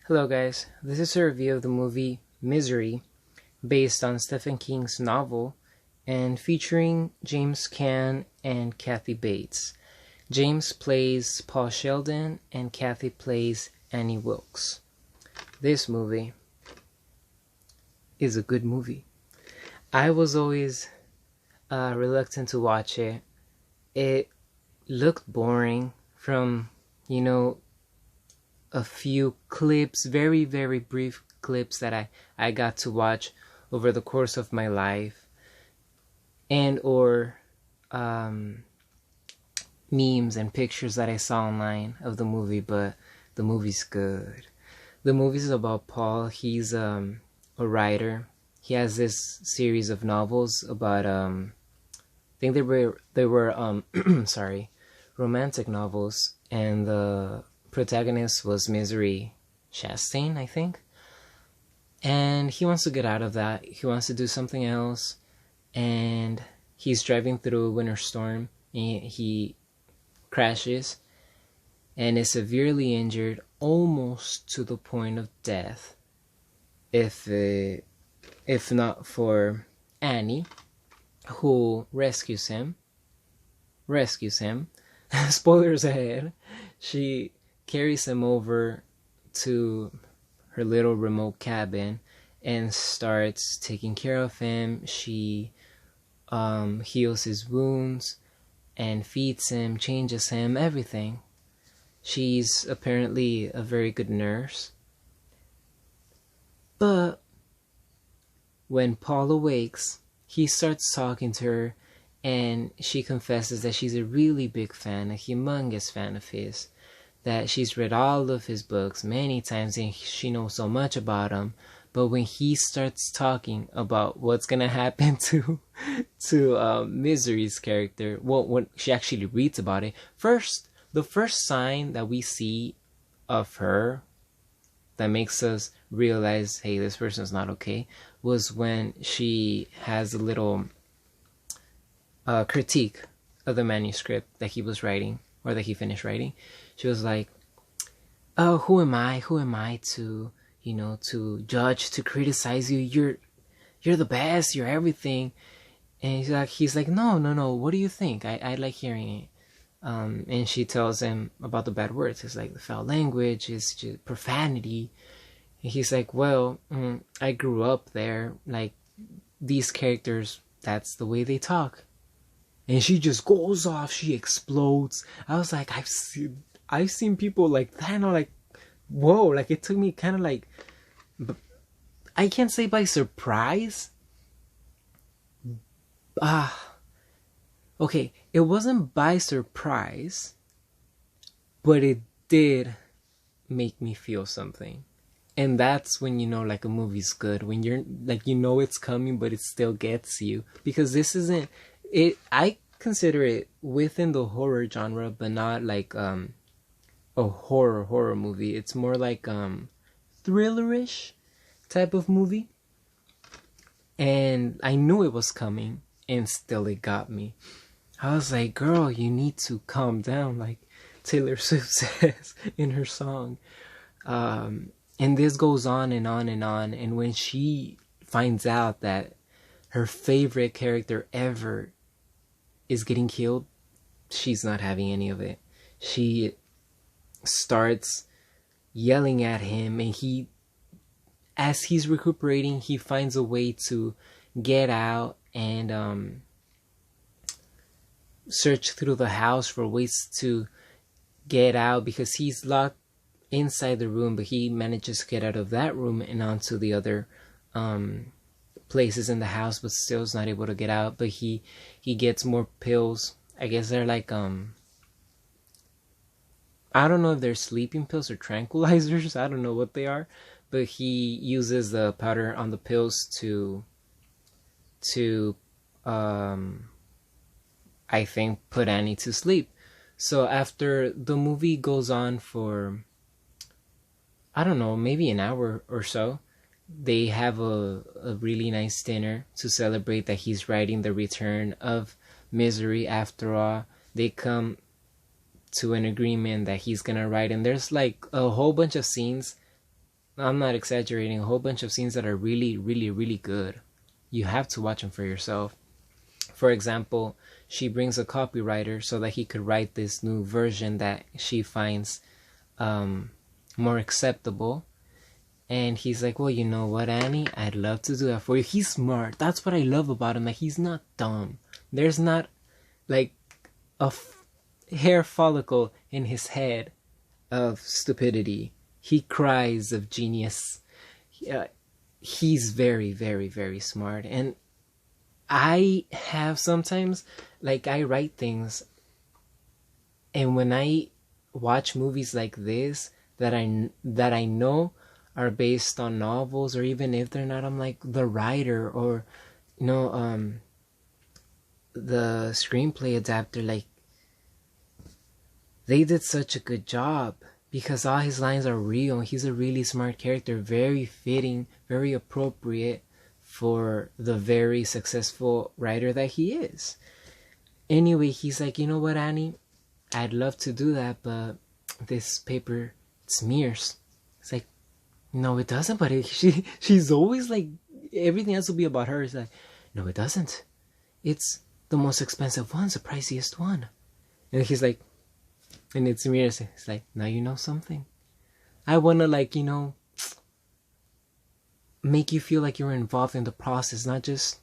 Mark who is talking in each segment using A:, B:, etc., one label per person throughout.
A: Hello guys, this is a review of the movie Misery, based on Stephen King's novel, and featuring James Caan and Kathy Bates. James plays Paul Sheldon and Kathy plays Annie Wilkes. This movie is a good movie. I was always reluctant to watch it. It looked boring from, a few clips, very, very brief clips that I got to watch over the course of my life, and or memes and pictures that I saw online of the movie, but the movie's good. The movie's about Paul. He's a writer. He has this series of novels about I think they were sorry, romantic novels, and the protagonist was Misery Chastain, I think. And he wants to get out of that. He wants to do something else. And he's driving through a winter storm. He crashes and is severely injured, almost to the point of death. If not for Annie, who rescues him. Spoilers ahead. She carries him over to her little remote cabin and starts taking care of him. She heals his wounds and feeds him, changes him, everything. She's apparently a very good nurse. But when Paul awakes, he starts talking to her, and she confesses that she's a really big fan, a humongous fan of his, that she's read all of his books many times and she knows so much about him. But when he starts talking about what's gonna happen to Misery's character, well, when she actually reads about it, the first sign that we see of her that makes us realize, hey, this person's not okay, was when she has a little critique of the manuscript that he was writing, or that he finished writing. She was like, "Oh, who am I to, to judge, to criticize you? You're the best. You're everything." And he's like, no. What do you think? I like hearing it. And she tells him about the bad words. It's like the foul language, it's just profanity. And he's like, well, I grew up there. Like, these characters, that's the way they talk. And she just goes off. She explodes. I was like, I've seen people like that, and I'm like, whoa, like it took me kind of like, I can't say by surprise. Okay, it wasn't by surprise, but it did make me feel something. And that's when like a movie's good, when you're like, it's coming, but it still gets you, because this isn't it. I consider it within the horror genre, but not like a horror movie. It's more like thrillerish type of movie. And I knew it was coming, and still it got me. I was like, girl, you need to calm down, like Taylor Swift says in her song. And this goes on and on and on. And when she finds out that her favorite character ever is getting killed, she's not having any of it. She starts yelling at him, and as he's recuperating, he finds a way to get out and search through the house for ways to get out, because he's locked inside the room, but he manages to get out of that room and onto the other places in the house, but still is not able to get out. But he gets more pills. I guess they're like I don't know if they're sleeping pills or tranquilizers. I don't know what they are, but he uses the powder on the pills to I think put Annie to sleep. So after the movie goes on for, I don't know, maybe an hour or so, they have a really nice dinner to celebrate that he's writing the return of Misery. After all, they come to an agreement that he's gonna write, and there's like a whole bunch of scenes I'm not exaggerating, a whole bunch of scenes that are really, really, really good. You have to watch them for yourself. For example, she brings a copywriter so that he could write this new version that she finds more acceptable. And he's like, well, you know what, Annie? I'd love to do that for you. He's smart. That's what I love about him. Like, he's not dumb. There's not, like, a hair follicle in his head of stupidity. He cries of genius. He's very, very, very smart. And I have sometimes, like, I write things, and when I watch movies like this that I know are based on novels, or even if they're not, I'm like, the writer or the screenplay adapter, like, they did such a good job because all his lines are real. He's a really smart character, very fitting, very appropriate for the very successful writer that he is. Anyway, he's like, you know what, Annie? I'd love to do that, but this paper smears. It's like, no, it doesn't. But she's always like, everything else will be about her. It's like, no, it doesn't. It's the most expensive one, the priciest one. And he's like, and it smears. It's like, now you know something. I want to, like, make you feel like you're involved in the process, not just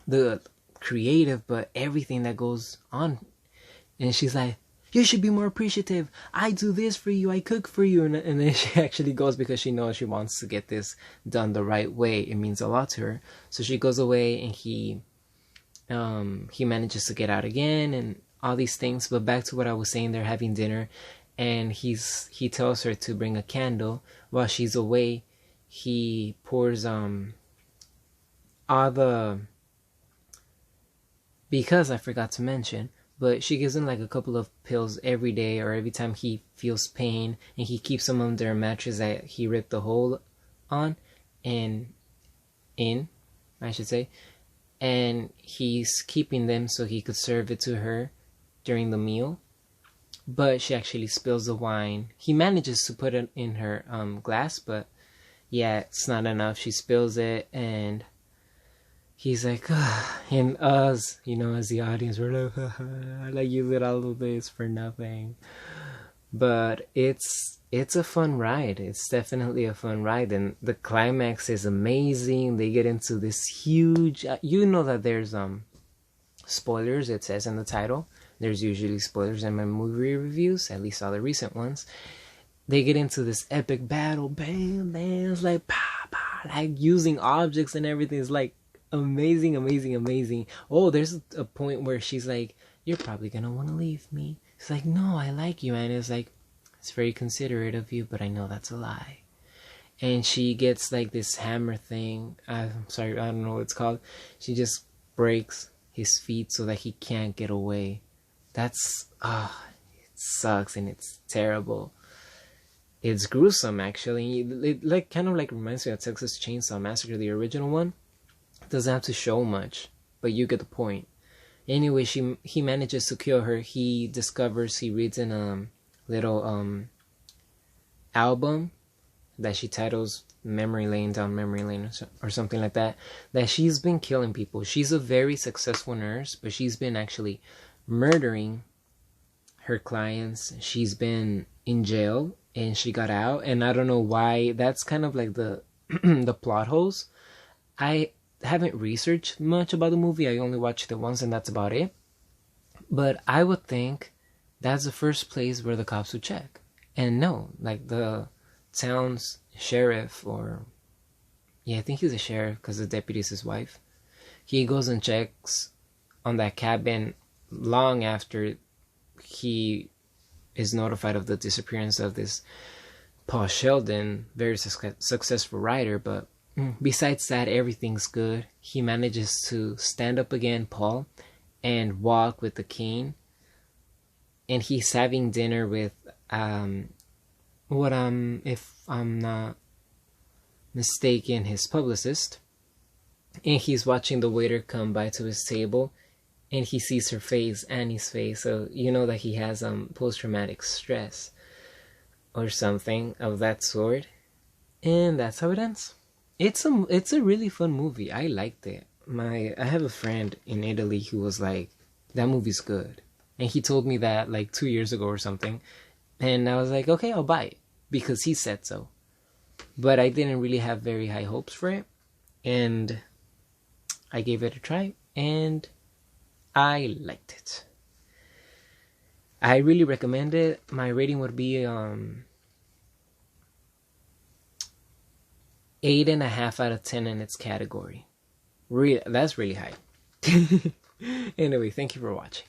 A: the creative, but everything that goes on. And she's like, you should be more appreciative. I do this for you. I cook for you. And then she actually goes because she knows she wants to get this done the right way. It means a lot to her. So she goes away, and he manages to get out again and all these things. But back to what I was saying, they're having dinner, and he tells her to bring a candle. While she's away, he pours all the, because I forgot to mention, but she gives him like a couple of pills every day or every time he feels pain, and he keeps them under a mattress that he ripped the hole on and I should say, and he's keeping them so he could serve it to her during the meal. But she actually spills the wine. He manages to put it in her glass, but yeah, it's not enough. She spills it, and he's like, and us, as the audience, we're like, you did all of this for nothing. But it's a fun ride. It's definitely a fun ride, and the climax is amazing. They get into this huge, that there's spoilers. It says in the title. There's usually spoilers in my movie reviews, at least all the recent ones. They get into this epic battle, bam, bam, it's like, pa, pa, like using objects and everything. It's like amazing, amazing, amazing. Oh, there's a point where she's like, you're probably gonna want to leave me. It's like, no, I like you. And it's like, it's very considerate of you, but I know that's a lie. And she gets like this hammer thing. I'm sorry, I don't know what it's called. She just breaks his feet so that he can't get away. That's, it sucks and it's terrible. It's gruesome, actually. It kind of reminds me of Texas Chainsaw Massacre, the original one. It doesn't have to show much, but you get the point. Anyway, he manages to kill her. He reads in a little album that she titles Memory Lane, Down Memory Lane, or something like that, that she's been killing people. She's a very successful nurse, but she's been actually murdering her clients. She's been in jail, and she got out, and I don't know why. That's kind of like the the plot holes. I haven't researched much about the movie. I only watched it once, and that's about it. But I would think that's the first place where the cops would check. And no, like the town's sheriff, or I think he's a sheriff because the deputy's his wife. He goes and checks on that cabin long after he is notified of the disappearance of this Paul Sheldon, very successful writer. But besides that, everything's good. He manages to stand up again, Paul, and walk with the cane. And he's having dinner with if I'm not mistaken, his publicist. And he's watching the waiter come by to his table, and he sees her face, Annie's face. So you know that he has post-traumatic stress or something of that sort. And that's how it ends. It's a really fun movie. I liked it. I have a friend in Italy who was like, that movie's good. And he told me that like 2 years ago or something. And I was like, okay, I'll buy it. Because he said so. But I didn't really have very high hopes for it. And I gave it a try. And I liked it. I really recommend it. My rating would be 8.5 out of 10 in its category. That's really high. Anyway, thank you for watching.